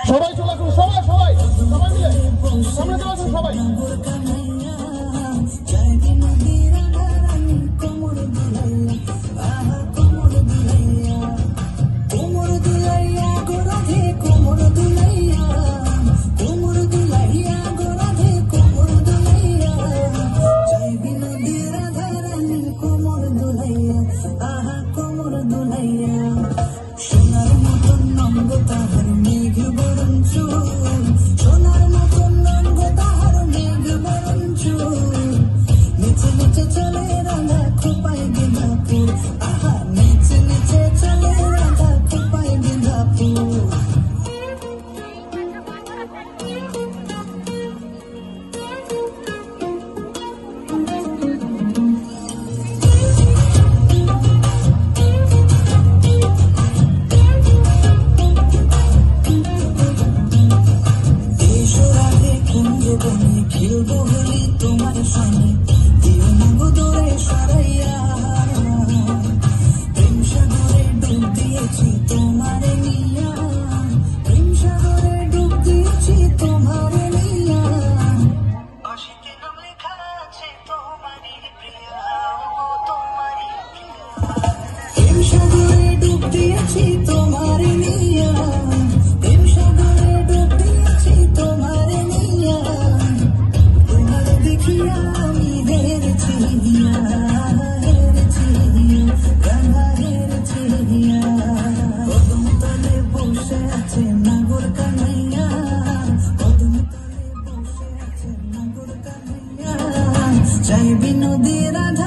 সবাই চলে আসুন, সবাই সবাই সবাই মিলে সামনে চলে আসুন সবাই। সোনার মতন নঙ্গ তাহার মেঘ বরণ চুল, সোনার মতন নঙ্গ তাহার মেঘ বরণ চুল, নিচে নিচে চলে রাধা খোপায় বিধাপুর, আহা নিচে নিচে চলে রাধা খোপায় বিধাপুর। খেলবো হলি তোমার সঙ্গে, দিও না গো দূরে সরাইয়া, প্রেম সাগরে ডুব দিয়েছি তোমারে নিয়া, প্রেম সাগরে ডুব দিয়েছি তোমারে নিয়া, আশিকে নাম লেখা আছে তোমারই প্রিয়া, তোমারই প্রিয়া, প্রেম সাগরে ডুব দিয়েছি তোমারে নিয়া, প্রেম সাগরে ডুব দিয়েছি তোমারে নিয়া, আমি হেরেছি রাধা হেরেছি, কদম তলে বসে আছে নাগর কানাইয়া, কদম তলে বসে আছে নাগর কানাইয়া, চাই বিনোদী রাধা।